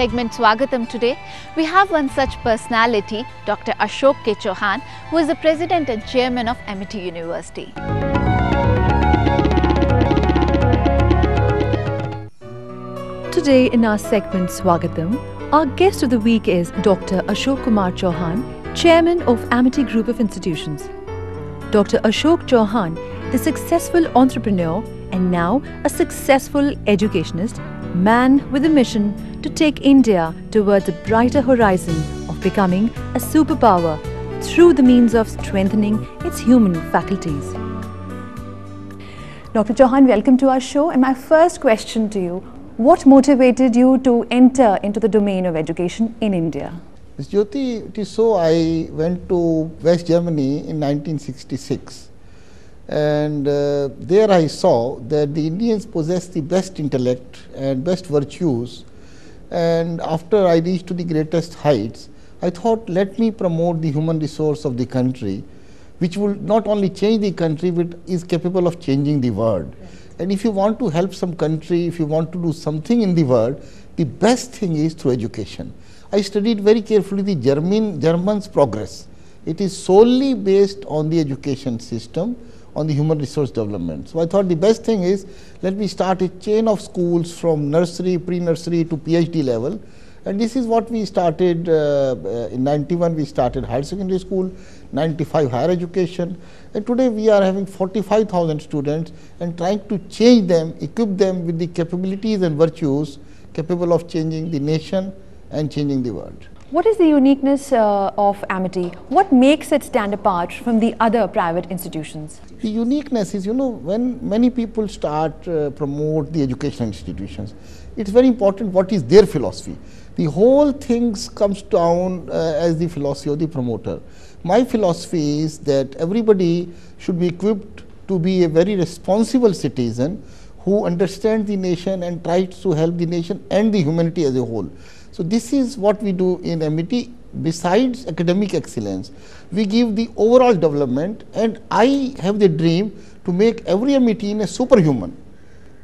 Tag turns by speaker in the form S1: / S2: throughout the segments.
S1: segment Swagatam today, we have one such personality, Dr. Ashok K. Chauhan, who is the President and Chairman of Amity University.
S2: Today in our segment Swagatam, our guest of the week is Dr. Ashok Kumar Chauhan, Chairman of Amity Group of Institutions. Dr. Ashok Chauhan, the successful entrepreneur and now a successful educationist, man with a mission to take India towards a brighter horizon of becoming a superpower through the means of strengthening its human faculties. Dr. Chauhan, welcome to our show. And my first question to you, what motivated you to enter into the domain of education in India?
S3: Ms. Jyoti, it is so I went to West Germany in 1966. And there I saw that the Indians possess the best intellect and best virtues. And after I reached to the greatest heights, I thought, let me promote the human resource of the country, which will not only change the country, but is capable of changing the world. Yes. And if you want to help some country, if you want to do something in the world, the best thing is through education. I studied very carefully the German's progress. It is solely based on the education system, on the human resource development. So I thought the best thing is, let me start a chain of schools from nursery, pre-nursery to PhD level. And this is what we started in 91. We started higher secondary school, 95 higher education. And today we are having 45,000 students and trying to change them, equip them with the capabilities and virtues capable of changing the nation and changing the world.
S2: What is the uniqueness of Amity? What makes it stand apart from the other private institutions?
S3: The uniqueness is, when many people start promote the educational institutions, it's very important what is their philosophy. The whole thing comes down as the philosophy of the promoter. My philosophy is that everybody should be equipped to be a very responsible citizen who understands the nation and tries to help the nation and the humanity as a whole. So this is what we do in Amity. Besides academic excellence, we give the overall development, and I have the dream to make every Amity a superhuman.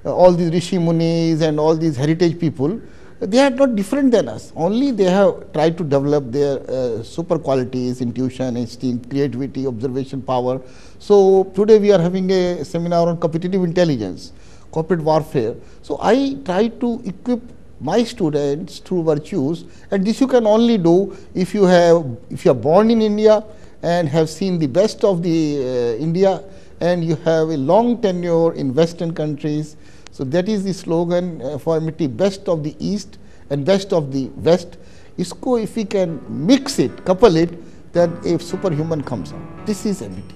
S3: All these Rishi Munis and all these heritage people, they are not different than us, only they have tried to develop their super qualities, intuition, instinct, creativity, observation power. So today we are having a seminar on competitive intelligence, corporate warfare. So I try to equip my students through virtues, and this you can only do if you are born in India and have seen the best of the India, and you have a long tenure in Western countries. So that is the slogan for Amity: best of the East and best of the West. Isko, if we can mix it, couple it, then a superhuman comes out. This is Amity.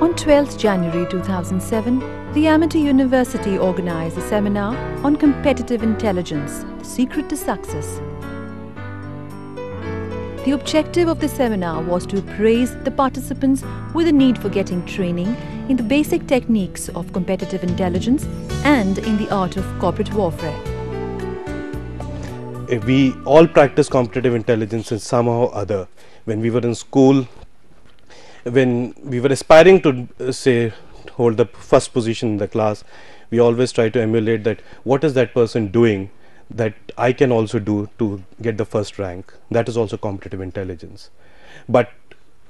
S2: On 12th January 2007, the Amity University organized a seminar on competitive intelligence, the secret to success. The objective of the seminar was to appraise the participants with a need for getting training in the basic techniques of competitive intelligence and in the art of corporate warfare.
S4: We all practice competitive intelligence in somehow or other. When we were in school, when we were aspiring to say hold the first position in the class, we always try to emulate that what is that person doing that I can also do to get the first rank. That is also competitive intelligence. But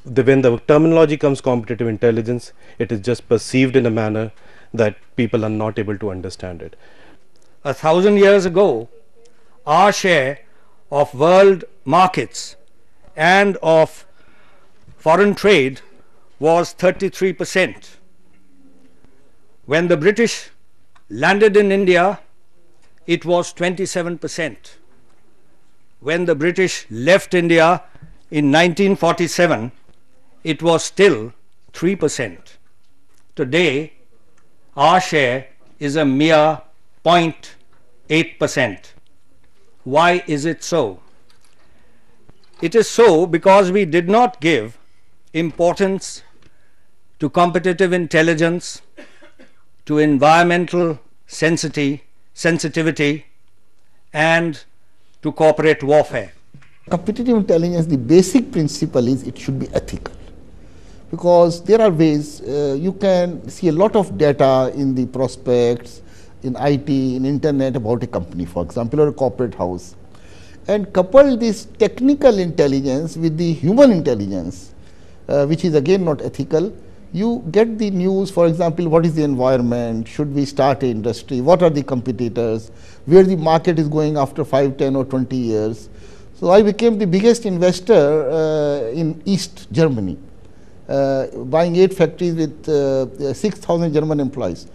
S4: when the terminology comes competitive intelligence, it is just perceived in a manner that people are not able to understand it.
S5: 1,000 years ago, our share of world markets and of foreign trade was 33%. When the British landed in India, it was 27%. When the British left India in 1947, it was still 3%. Today, our share is a mere 0.8%. Why is it so? It is so because we did not give importance to competitive intelligence, to environmental sensitivity, and to corporate warfare.
S3: Competitive intelligence, the basic principle is it should be ethical. Because there are ways you can see a lot of data in the prospects, in IT, in internet about a company, for example, or a corporate house, and couple this technical intelligence with the human intelligence, which is again not ethical, you get the news, for example, what is the environment, should we start an industry, what are the competitors, where the market is going after 5, 10 or 20 years. So I became the biggest investor in East Germany, buying 8 factories with 6,000 German employees.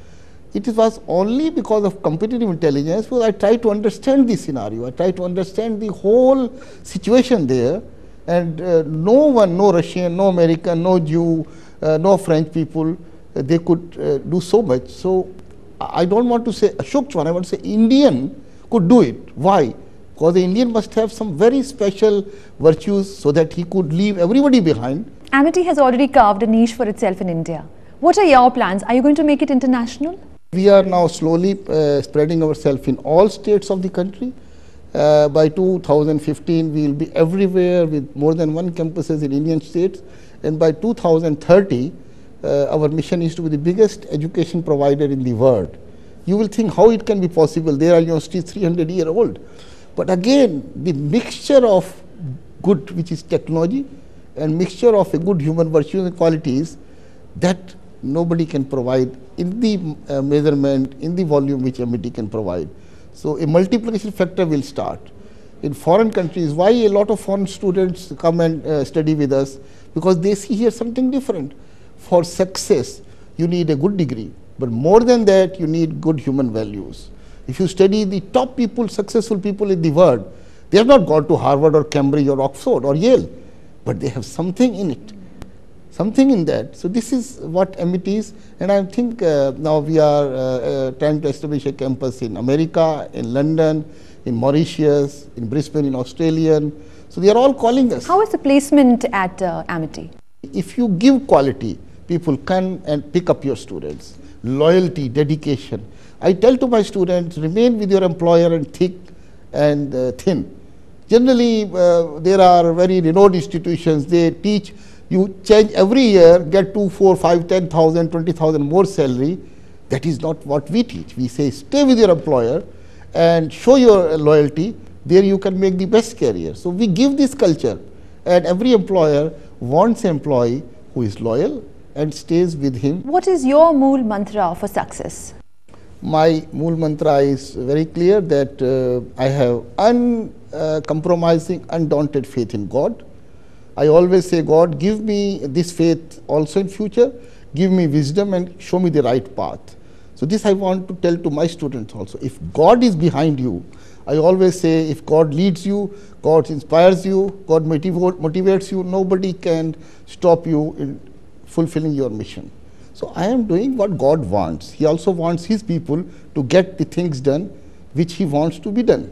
S3: It was only because of competitive intelligence, because I tried to understand the scenario, I tried to understand the whole situation there, and no one, no Russian, no American, no Jew, no French people, they could do so much. So I don't want to say Ashok Chauhan, I want to say Indian could do it. Why? Because the Indian must have some very special virtues so that he could leave everybody behind.
S2: Amity has already carved a niche for itself in India. What are your plans? Are you going to make it international?
S3: We are now slowly spreading ourselves in all states of the country. By 2015, we will be everywhere with more than 1 campuses in Indian states. And by 2030, our mission is to be the biggest education provider in the world. You will think how it can be possible. There are universities 300-year-old. But again, the mixture of good, which is technology, and mixture of a good human virtues and qualities, that nobody can provide in the measurement, in the volume which Amity can provide. So a multiplication factor will start. In foreign countries, why a lot of foreign students come and study with us? Because they see here something different. For success, you need a good degree, but more than that, you need good human values. If you study the top people, successful people in the world, they have not gone to Harvard or Cambridge or Oxford or Yale, but they have something in it, something in that. So this is what Amity is, and I think now we are trying to establish a campus in America, in London, in Mauritius, in Brisbane, in Australia. So they are all calling us.
S2: How is the placement at Amity?
S3: If you give quality, people come and pick up your students. Loyalty, dedication. I tell to my students, remain with your employer and thick and thin. Generally, there are very renowned institutions, they teach you change every year, get 2, 4, 5, 10,000, 20,000 more salary. That is not what we teach. We say stay with your employer and show your loyalty. There you can make the best career. So we give this culture, and every employer wants an employee who is loyal and stays with him.
S2: What is your mool mantra for success?
S3: My mool mantra is very clear, that I have uncompromising, undaunted faith in God. I always say, God, give me this faith also in future, give me wisdom and show me the right path. So this I want to tell to my students also. If God is behind you, I always say, if God leads you, God inspires you, God motivates you, nobody can stop you in fulfilling your mission. So I am doing what God wants. He also wants his people to get the things done which he wants to be done.